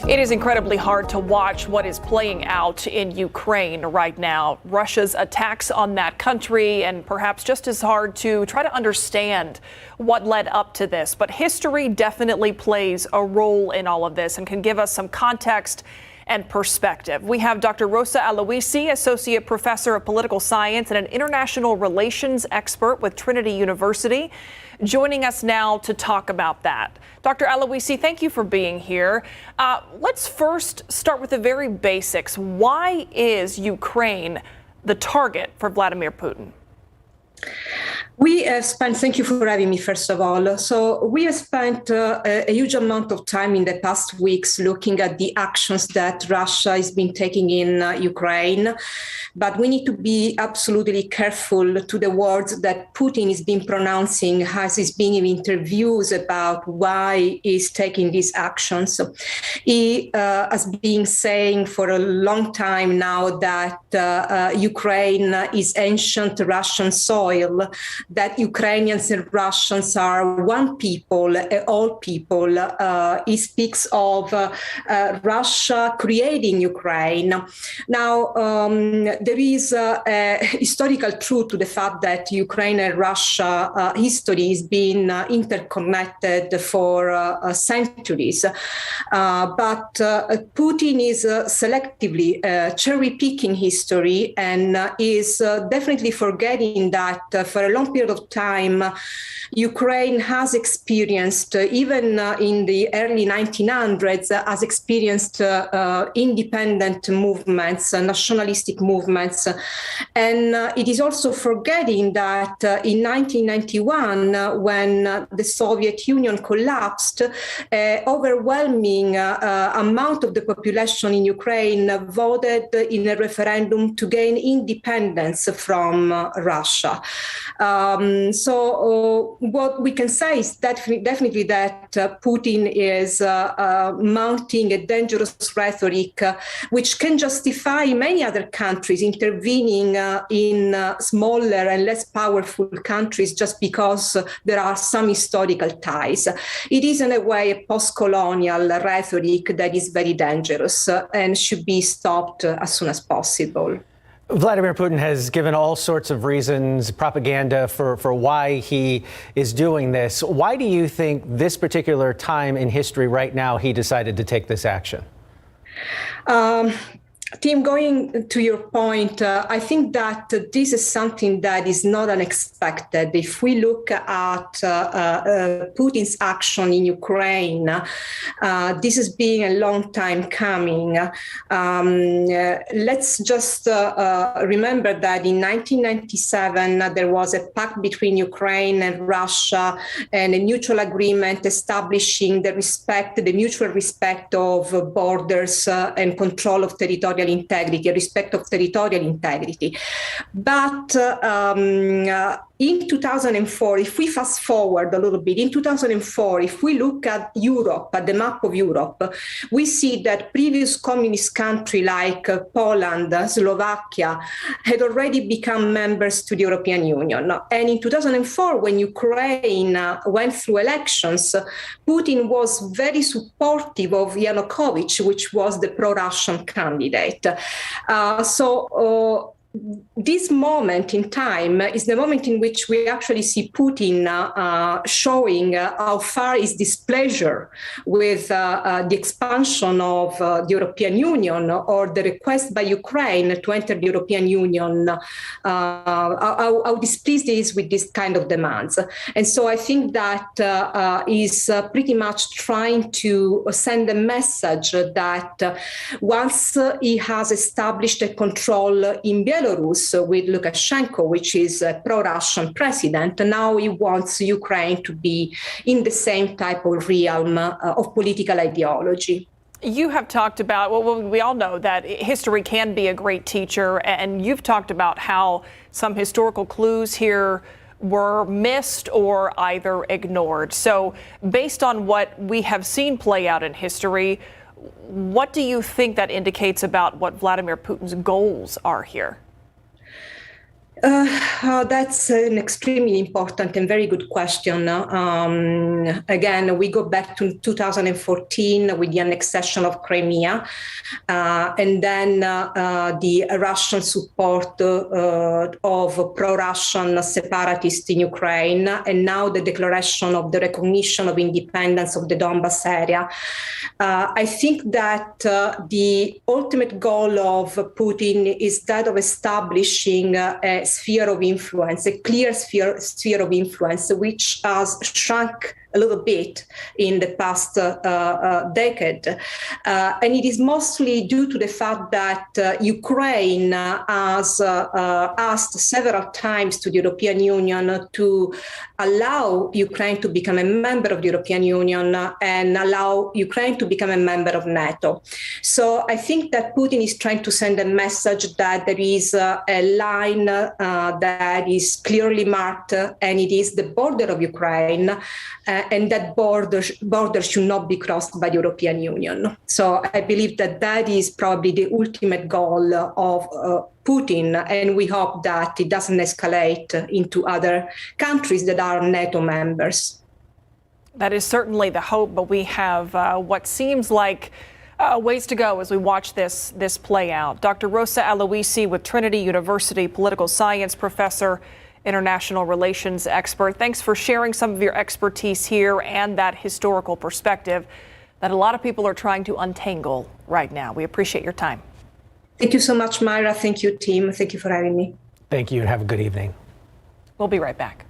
It is incredibly hard to watch what is playing out in Ukraine right now. Russia's attacks on that country, and perhaps just as hard to try to understand what led up to this. But history definitely plays a role in all of this and can give us some context and perspective. We have Dr. Rosa Aloisi, Associate Professor of Political Science and an international relations expert with Trinity University, joining us now to talk about that. Dr. Aloisi, thank you for being here. Let's first start with the very basics. Why is Ukraine the target for Vladimir Putin? We have spent, thank you for having me, first of all. So we have spent a huge amount of time in the past weeks looking at the actions that Russia has been taking in Ukraine. But we need to be absolutely careful to the words that Putin has been pronouncing as he's been in interviews about why he's taking these actions. He has been saying for a long time now that Ukraine is ancient Russian soil, that Ukrainians and Russians are one people, all people. He speaks of Russia creating Ukraine. Now, there is a historical truth to the fact that Ukraine and Russia history has been interconnected for centuries. But Putin is selectively cherry-picking history and is definitely forgetting that for a long period of time, Ukraine has experienced, even in the early 1900s, has experienced independent movements, nationalistic movements. And it is also forgetting that in 1991, when the Soviet Union collapsed, overwhelming amount of the population in Ukraine voted in a referendum to gain independence from Russia. So what we can say is definitely that Putin is mounting a dangerous rhetoric, which can justify many other countries intervening in smaller and less powerful countries just because there are some historical ties. It is, in a way, a post-colonial rhetoric that is very dangerous and should be stopped as soon as possible. Vladimir Putin has given all sorts of reasons, propaganda for why he is doing this. Why do you think this particular time in history right now he decided to take this action? Tim, going to your point, I think that this is something that is not unexpected. If we look at Putin's action in Ukraine, this has been a long time coming. Let's just remember that in 1997, there was a pact between Ukraine and Russia and a mutual agreement establishing the mutual respect of borders and control of territorial integrity, respect of territorial integrity. But in 2004, if we fast forward a little bit, in 2004, if we look at Europe, at the map of Europe, we see that previous communist countries like Poland, Slovakia, had already become members to the European Union. And in 2004, when Ukraine went through elections, Putin was very supportive of Yanukovych, which was the pro-Russian candidate. This moment in time is the moment in which we actually see Putin showing how far his displeasure with the expansion of the European Union or the request by Ukraine to enter the European Union, how displeased he is with this kind of demands. And so I think that is pretty much trying to send a message that once he has established a control in Belarus with Lukashenko, which is a pro-Russian president, now he wants Ukraine to be in the same type of realm of political ideology. You have talked about, well, we all know that history can be a great teacher, and you've talked about how some historical clues here were missed or either ignored. So based on what we have seen play out in history, what do you think that indicates about what Vladimir Putin's goals are here? That's an extremely important and very good question. Again, we go back to 2014 with the annexation of Crimea, and then the Russian support of pro-Russian separatists in Ukraine, and now the declaration of the recognition of independence of the Donbas area. I think that the ultimate goal of Putin is that of establishing a sphere of influence, a clear sphere of influence, which has shrunk a little bit in the past decade. And it is mostly due to the fact that Ukraine has asked several times to the European Union to allow Ukraine to become a member of the European Union and allow Ukraine to become a member of NATO. So I think that Putin is trying to send a message that there is a line that is clearly marked, and it is the border of Ukraine, and that border should not be crossed by the European Union. So I believe that that is probably the ultimate goal of Putin, and we hope that it doesn't escalate into other countries that are NATO members. That is certainly the hope, but we have what seems like ways to go as we watch this play out. Dr. Rosa Aloisi with Trinity University, political science professor, international relations expert. Thanks for sharing some of your expertise here and that historical perspective that a lot of people are trying to untangle right now. We appreciate your time. Thank you so much, Myra. Thank you, team. Thank you for having me. Thank you, and have a good evening. We'll be right back.